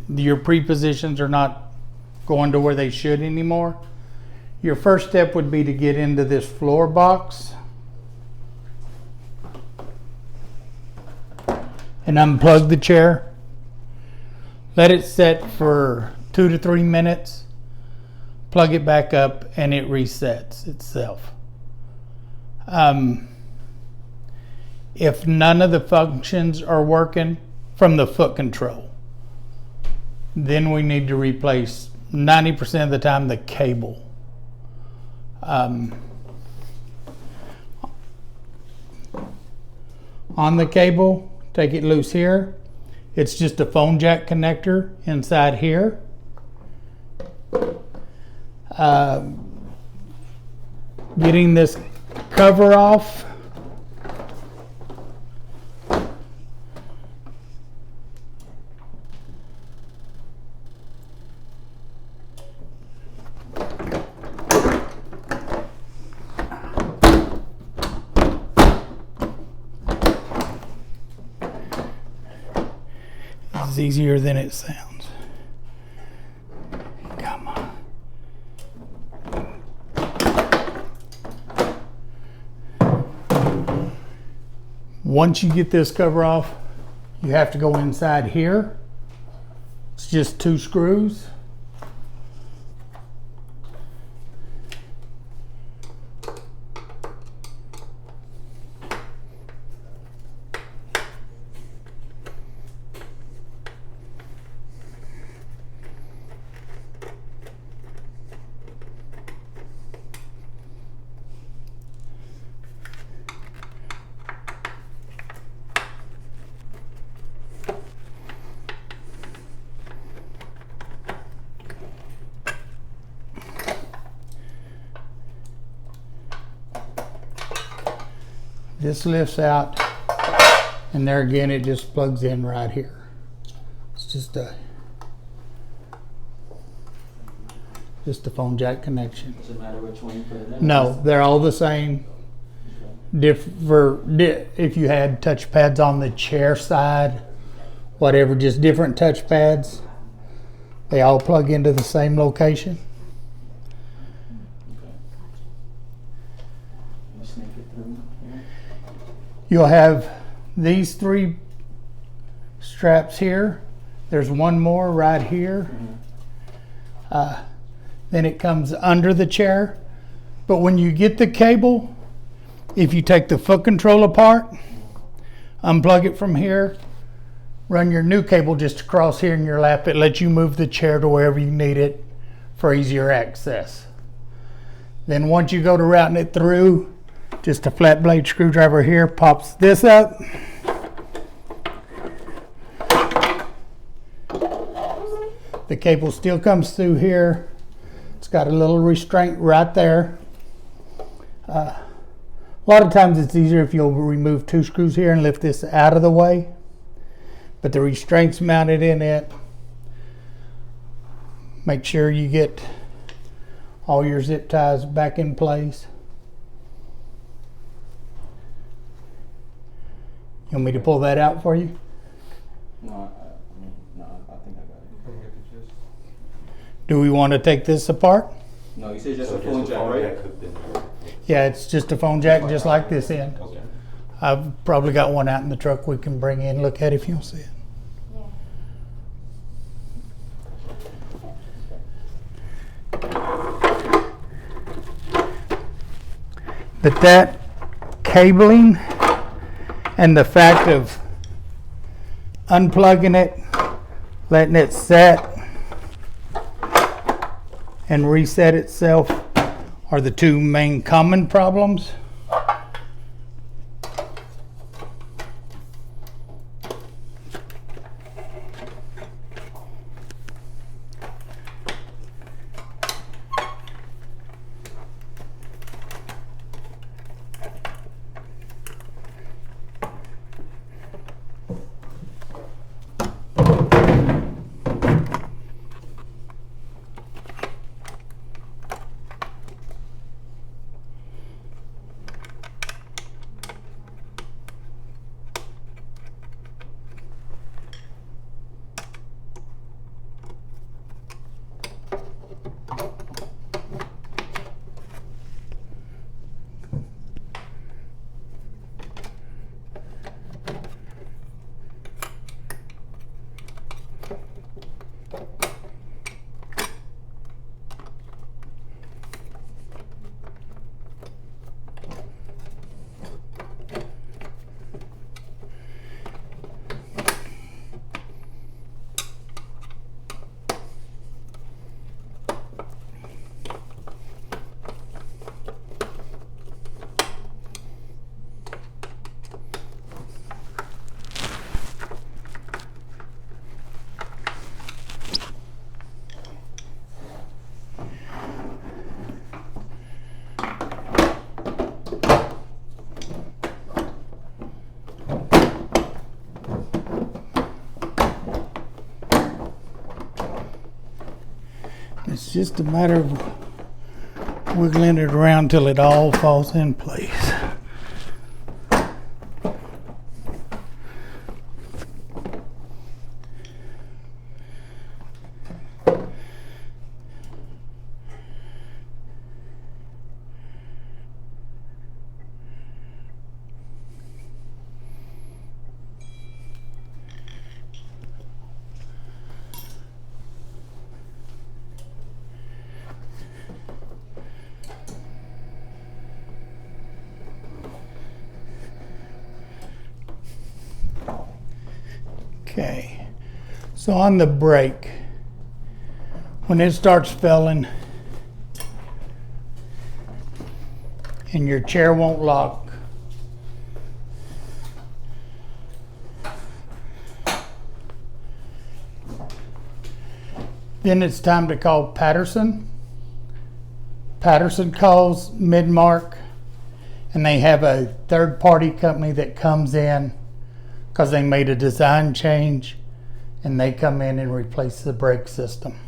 your prepositions are not going to where they should anymore, your first step would be to get into this floor box and unplug the chair. Let it set for 2 to 3 minutes, plug it back up, and it resets itself. If none of the functions are working from the foot control, then we need to replace 90% of the time the cable. On the cable, take it loose here. It's just a phone jack connector inside here. Getting this cover off. It's easier than it sounds. Come on. Once you get this cover off, you have to go inside here. It's just 2 screws. This lifts out, and there again it just plugs in right here. It's just a phone jack connection. Does it matter which one you put it in? No, they're all the same. If you had touch pads on the chair side, whatever, just different touch pads, they all plug into the same location. You'll have these 3 straps here. There's one more right here. Then it comes under the chair. But when you get the cable, if you take the foot control apart, unplug it from here, run your new cable just across here in your lap. It lets you move the chair to wherever you need it for easier access. Then once you go to routing it through, just a flat blade screwdriver here pops this up. The cable still comes through here. It's got a little restraint right there. A lot of times it's easier if you'll remove 2 screws here and lift this out of the way. But the restraint's mounted in it. Make sure you get all your zip ties back in place. You want me to pull that out for you? No, I think I got it. Do we want to take this apart? No, you said just a phone jack, right? Yeah, it's just a phone jack just like this end. Okay. I've probably got one out in the truck we can bring in, look at if you'll see it. But that cabling and the fact of unplugging it, letting it set and reset itself are the 2 main common problems. It's just a matter of wiggling it around till it all falls in place. Okay, so on the brake, when it starts filling and your chair won't lock, then it's time to call Patterson. Patterson calls Midmark, and they have a third-party company that comes in because they made a design change, and they come in and replace the brake system.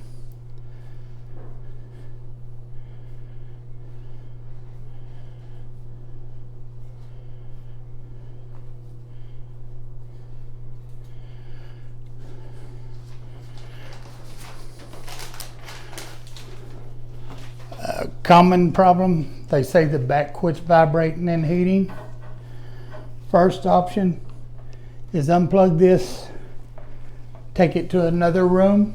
Common problem, they say the back quits vibrating and heating. First option is unplug this, take it to another room,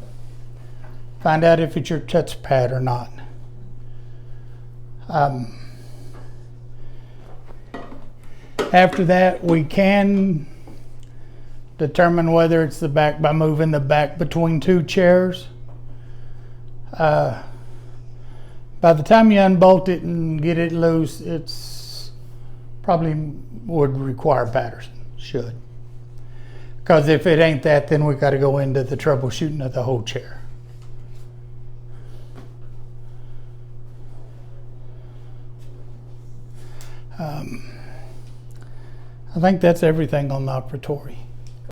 find out if it's your touchpad or not. After that, we can determine whether it's the back by moving the back between two chairs. By the time you unbolt it and get it loose, it's probably would require Patterson, should. Because if it ain't that, then we got to go into the troubleshooting of the whole chair. I think that's everything on the operatory.